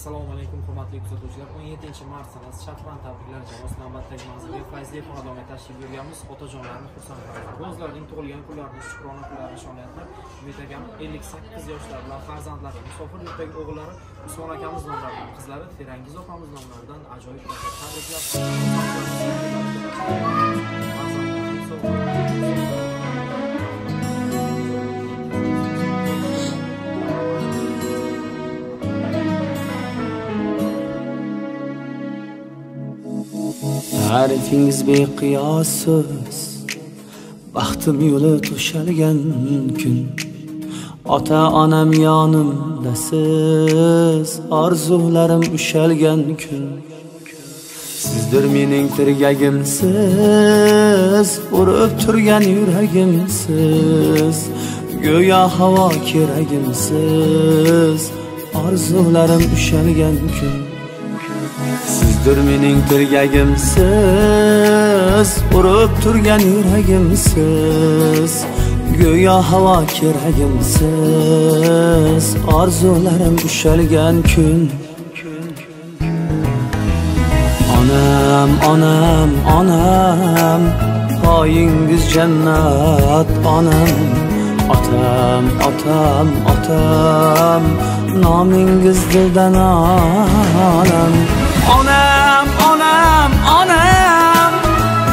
Assalomu alaykum hurmatli kuzatuvchilar. 17-mart sanasi Shafran tabriklar jamoasi navbatdagi manzilga fayzli xonadonga tashrif buyurganmiz. Otajonlarni xursand qilamiz. O'zlarining tug'ilgan kunlarini, shukrona kunlarini nishonlayapti. Umid akam 58 yoshlar bilan farzandlari, musofir yurtdagi o'g'illari Usmon akamiz nomlaridan, qizlari Ferangiz opamiz nomlaridan ajoyib tabriklar. Ta'rifingiz beqiyosiz, baxtim yo'li to'shalgan kun. Ota-onam yonimda siz, orzularim ushalgan kun. Sizdir mening tirgagimsiz, urib turgan yuragimsiz. Go'yo havo keragimsiz, orzularim ushalgan kun. Sizdir mening tirgagimsiz, urib turgan yuragimsiz. Go'yo havo keragimsiz, orzularim ushalgan kun. Onam, onam, onam, poyingiz jannat onam. Otam, otam, otam, nomingiz dildan olam. Onam, onam, onam,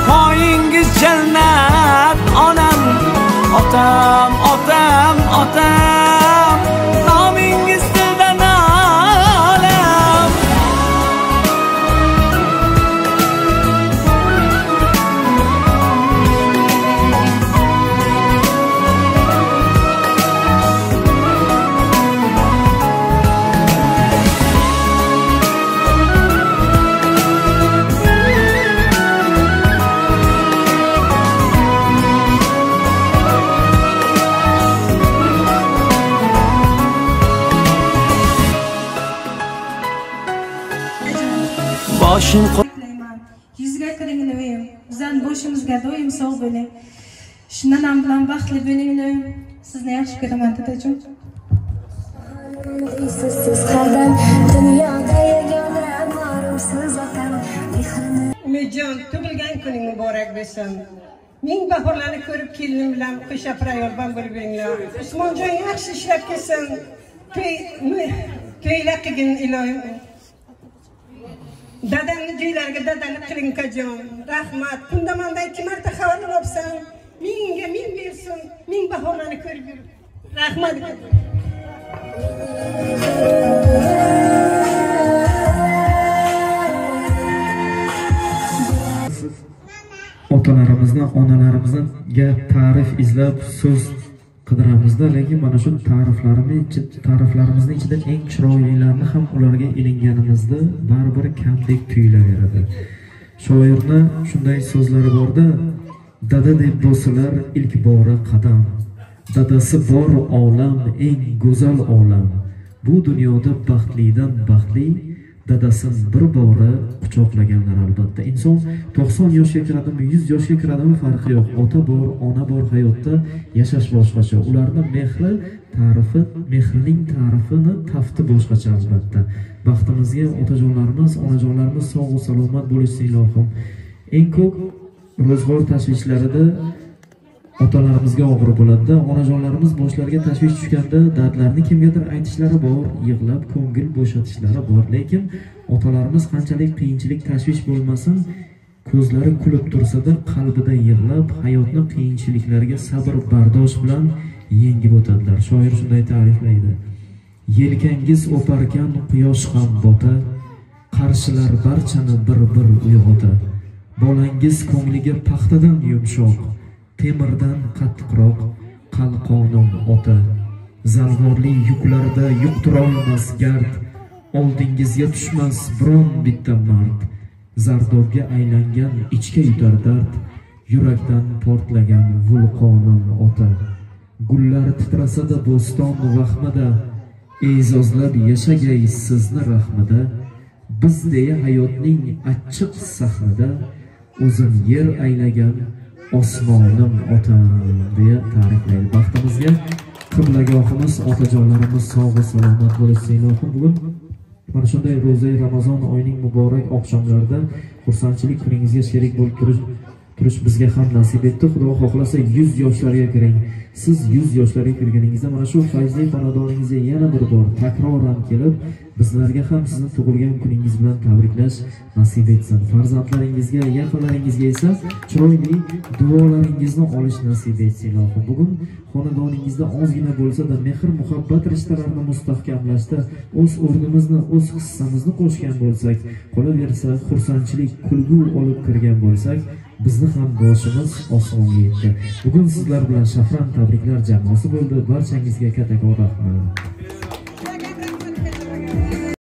poyingiz jannat onam. Otam, otam, otam, nomingiz dildan olam. Boshim qo'ymayman. Yuzga kiringni o'yim. Bizdan boshimizga doim sog' bo'ling. Shundan bilan baxtli bo'ling. Sizni yaxshi ko'raman, dadajim. Siz qadam dunyoda yagona morimsiz otam. Umidjon, tug'ilgan kuning muborak bo'lsin. Ming bahorlarni ko'rib kelinim bilan qo'sha prayolban bo'lib beringlar. Usmonjon yaxshi ishlab kelsin. To'ylar qilgin ilohim. Dadamni joylarga dadani qiling kajon. Rahmat. Kundamandan 2 marta xabar olibsan. Mingga ming bersin. Ming bahorlarni ko'rib yur. Rahmat. Otalarimizni, onalarimizga ta'rif izlab so'z qidiramizda, lekin mana shu ta'riflarimizni ichida eng chiroylilarini ham ularga ilinganimizda baribir kamdek tuyulaveradi. Shoirni shunday so'zlari borda, dada deb bosilar ilk bora qadam. Dadasi bor olam, eng go'zal olam. Bu dunyoda baxtlidan baxtli dadasin bir bora quchoqlaganlar albatta. Inson 90 yoshga kiradimi, 100 yoshga kiradimi farqi yo'q. Ota bor, ona bor hayotda yashash boshqacha. Ularning mehri, ta'rifi, mehrining ta'rifini tafti boshqacha albatta. Baxtimizga otajonlarimiz, onajonlarimiz sog' va salomat bo'lishsin ilohim. Eng ko'p ro'zg'or tashvishlarida otalarimizga og'ir bo'ladi. Onajonlarimiz boshlariga tashvish tushganda dardlarni kimgadir aytishlari bor, yig'lab ko'ngil bo'shatishlari bor. Lekin otalarimiz qanchalik qiyinchilik tashvish bo'lmasin, ko'zlari kulib tursa-da, qalbida yig'lab, hayotning qiyinchiliklariga sabr, bardosh bilan yengib o'tadilar. Shoir shunday ta'riflaydi: Yelkangiz o'parkan quyosh ham bota, qarshilar barchani bir-bir uyg'ota. Bolangiz ko'ngliga paxtadan yumshoq, temirdan qattiqroq qalqonim ota. Zalvorli yuklarda yuqtirolmas gard, oldingizga tushmas biron bitta mard. Zardobga aylangan ichga yutar dard, yurakdan portlagan vulqonim ota. Gullar titrasa-da bo'ston vahmida, e'zozlab yashagay sizni rahmida. Biz deya hayotning achchiq sahnida, o'zim yer aylagan osmonim otam deya ta'riflaydi. Baxtimizga qiblagohimiz, otajonlarimiz sog' va salomat bo'lishsin. Bugun mana shunday ro'za Ramazon oyining muborak oqshomlarida xursandchilik kuningizga sherik bo'lib turish bizga ham nasib etdi. Xudo xohlasa 100 yoshlarga kiring. Siz 100 yoshlarga kirganingizda mana shu fayzli xonadoningizga yana bir bor takroran kelib, bizlarga ham sizni tug'ilgan kuningiz bilan tabriklash nasib etsin. Farzandlaringizga, yaqinlaringizga esa chiroyli duolaringizni olish nasib etsin ilohim. Bugun xonadoningizda ozgina bo'lsa-da mehr muhabbat rishtalarini mustahkamlashda o'z o'rnimizni, o'z hissamizni qo'shgan bo'lsak, qolaversa xursandchilik, kulgu olib kirgan bo'lsak, bizni ham boshimiz osmonga yetdi. Bugun sizlar bilan Shafran tabriklar jamoasi bo'ldi. Barchangizga kattakon rahmat.